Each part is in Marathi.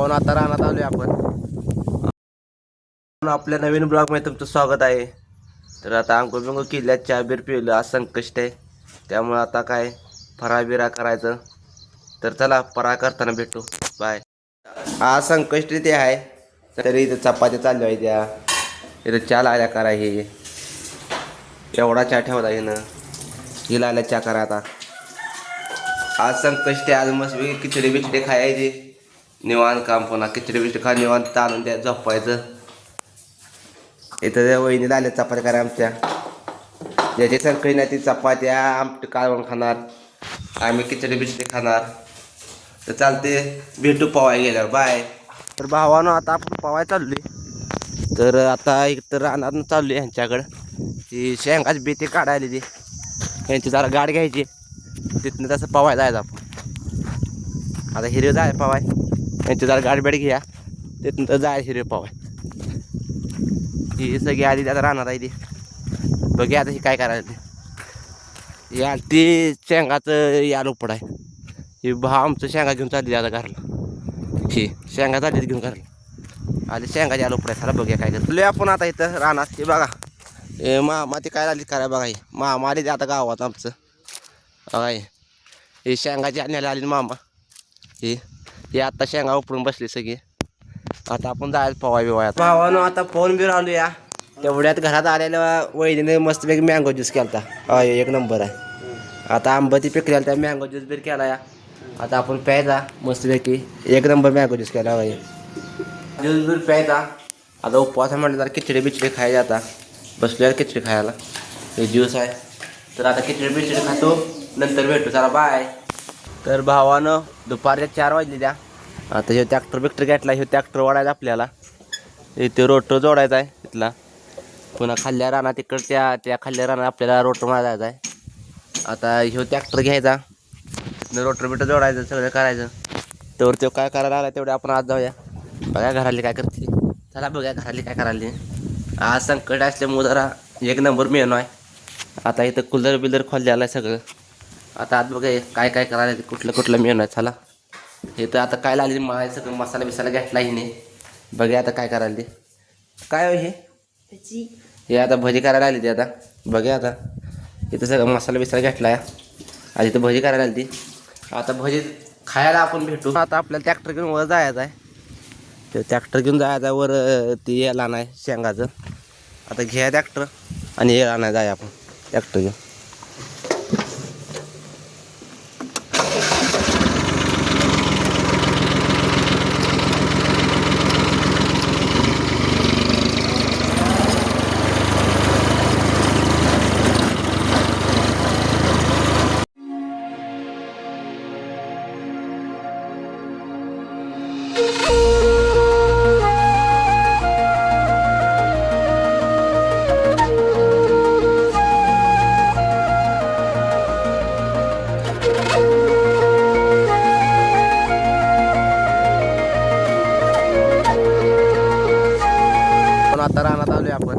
म्हणून आता रानात आलोय आपण आपल्या नवीन ब्लॉग मध्ये तुमचं स्वागत आहे. तर आता अंघोळ बिंघोळ केल्या, चहा बीर पिलं. आज संकष्ट आहे त्यामुळे आता काय फराळ बिरा करायचं. तर चला फराळ करताना भेटू. बाय. आज संकष्टी ते आहे तरी इथं चपात्या चालल्या आहे. त्या इथं चहा लायला करा. हे एवढा चहा ठेवला हिनं. ही लायला चहा करा. आता आज संकष्टी. आज मस्त खिचडी बिचडी खायची. निवांत काम पुन्हा खिचडी बिचडी खा निवांत ताणून द्या झोपायचं. इथं त्या वहिनीला आल्या चपात्या करा आमच्या. ज्याची संकष्टी नाही ती चपात्या आमटी कालवण खाणार. आम्ही खिचडी बिचडी खाणार. तर चालते भेटू पवाय गेल्यावर. बाय. तर भावानं आता आपण पवाय चाललोय. तर आता एक तर रानात चाललोय ह्यांच्याकडं. ती शेंगाची बेती काढायला ती यांची जरा गाड घ्यायची. तिथनं तसं पवाय जायचं आपण. आता हिरवे जाय पवाय यांची जरा गाडी बेड घ्या. तिथून तर जाय हिरवे पवाय. ही सगळी आधी आता राहणार आहे ती. बघूया आता ही काय करायला ते. या ती शेंगाचं या लोपड आहे. ही भाव आमचं शेंगा घेऊन चालली आता घरला. ही शेंगा चालली घेऊन घरला. आधी शेंगाची आलो पडाय. चला बघूया काय करतो आपण आता इथं राहणार. हे बघा हे मामा ती काय झाली करा. बघा हे मामा आली आता गावात आमचं. बघा हे शेंगाची आणण्याला आली मामा. हे आता शेंगा उपडून बसली सगळी. आता आपण जायचं पवाय बिवाय. भावानं आता फोन बी राहिलो या. तेवढ्यात घरात आलेल्या वहिनीने मस्तपैकी मँगो ज्यूस केला. एक नंबर आहे. आता आंबा ती पिकलेला त्या मँगो ज्यूस बी केला या. आता आपण प्यायचा मस्तपैकी. एक नंबर मँगो ज्यूस केला. ज्यूस बी प्यायचा. आता उपवास म्हटलं तर खिचडी बिचडी खायची. आता बसल्या खिचडी खायला. हे ज्यूस आहे. तर आता खिचडी बिचडी खातो. नंतर भेटू. चला बाय. तर भावानं दुपारच्या 4 वाजले द्या. आता हे ट्रॅक्टर बिक्टर घेतला. हे ट्रॅक्टर ओढायचा आपल्याला. इथे रोटर जोडायचा आहे तिथला. पुन्हा खाल्ल्या रानात तिकडच्या त्या खाल्ल्या रानात आपल्याला रोटर मारायचा आहे. आता ह्यो ट्रॅक्टर घ्यायचा. रोटर बिटर जोडायचं सगळं करायचं. तेवढं तो काय करायला आला तेवढे आपण आज जाऊया. बघा घराली काय करते. चला बघा घराली काय करायला. आज संकट असल्यामुळे जरा एक नंबर मेनू आहे. आता इथं कूलर बिलर खोललेलं आहे सगळं. आता आज बघा काय काय करायला ते कुठलं मेनू आहे. चला हे तर आता काय लागले मला सगळं मसाला बिसाला घेतला हिने. बघा आता काय करायला ते. काय हे हे आता भजी करायला आली ती. आता बघा आता इथं सगळं मसाला बिसाला घेतला आहे. आणि इथं भजी करायला आली ती. आता भजी खायला आपण भेटू. आता आपल्याला ट्रॅक्टर घेऊन वर जायचं आहे. ते ट्रॅक्टर घेऊन जायचं वर. ती याला नाही शेंगाचं. आता घ्या ट्रॅक्टर आणि हे आणायचं आहे आपण ट्रॅक्टर घेऊन. आता रानात आलोय आपण.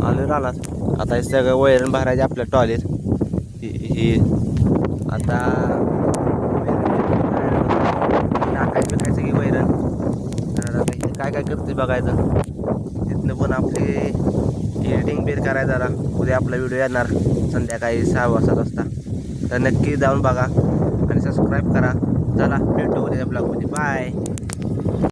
आलोय रानात. आता हे सगळं वैरण भरायचे आपल्या टॉयलेट. ही आता टाकायची काय सगळी वैरण. तर आता इथे काय काय करते बघायचं. तिथनं पण आपली एडिटिंग बेर करायचं जरा. उद्या आपला व्हिडिओ येणार संध्याकाळी 6-7 वाजता. तर नक्की जाऊन बघा आणि सबस्क्राईब करा. चला भेटू उद्या ब्लॉगमध्ये. बाय.